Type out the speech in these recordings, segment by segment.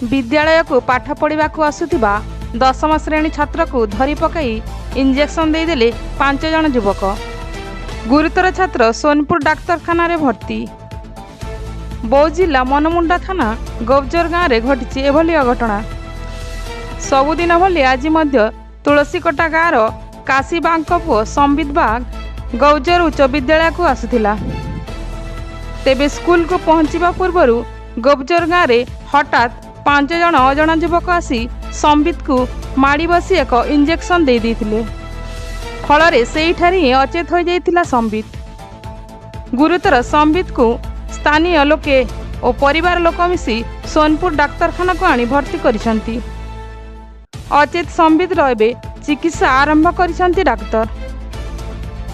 विद्यालय को पाठ पढ़ा आसुवा 10म श्रेणी छात्र को धरी पकाई इंजेक्शन देदेले 5 जन युवक। गुरुतर छात्र सोनपुर डाक्तरखाना रे भर्ती। बौद्ध जिला मनमुंडा थाना गवजर गाँव में घटी एभली अघटना। सबुदिन भली आज तुलसीकटा गाँव काशीबाग पुओ संबित बाग गवजर उच्च विद्यालय को आसुथिला। तेबे स्कूल को पहुंचवा पूर्व गवजर गाँव में हठात 5 जन अजणा युवक आसी संबित को माड़ी बसी एक इंजेक्शन दे देथिले। फल से ही अचेत हो जाइथिला संबित। गुरुतर संबित को स्थानीय लोके और परिवार लोक मिसी सोनपुर डाक्तरखाना को आनी भर्ती करिसंती। अचेत संबित एबे चिकित्सा आरंभ करिसंती डाक्तर।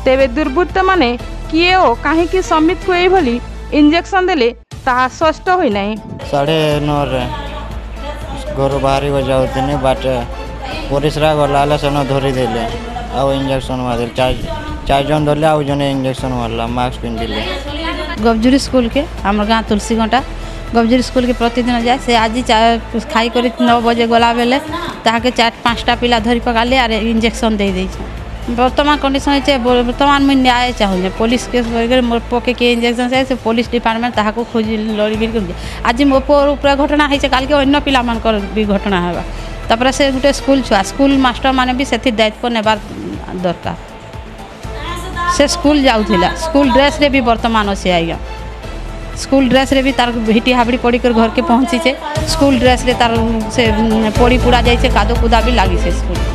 तेबे दुर्बृत्त माने किए ओ काहेकि संबित को एभली इंजेक्शन देले ताहा स्पष्ट होई नाही। 9:30 घर बाहरी को जाऊँ बाट परिश्रा गला सेन धरी देले आ इंजेक्शन मारे 4 जन धरले आ जने इंजेक्शन मारला मास्क पिंधिले। गवजुरी स्कूल के आम गाँ तुलसी घंटा गवजुरी स्कूल के प्रतिदिन जाए से आज खाई कर 9 बजे गला बेले ताके 4-5टा पिला धरी पकाले आर इंजेक्शन दे दी। वर्तमान कंडीशन है वर्तमान मुझे न्याय चाहूँ पुलिस केस मोर पके के इंजेक्शन से पुलिस डिपार्टमेंट ताकू खोज लड़ी आज मो पुअर घटना है काल के अन्य पिला भी घटना है तापर से गोटे स्कूल मास्टर माने भी से दायित्व नेबार दरकार। से स्कूल जाऊला स्कूल ड्रेस रे भी वर्तमान अच्छे आज्ञा स्कूल ड्रेस रे भी तार हिटी हाबड़ी पड़ी कर घर के पहुँची स्कूल ड्रेस रे तार से पड़ी पुड़ा जाइए कादो कुदा भी लगी से स्कूल।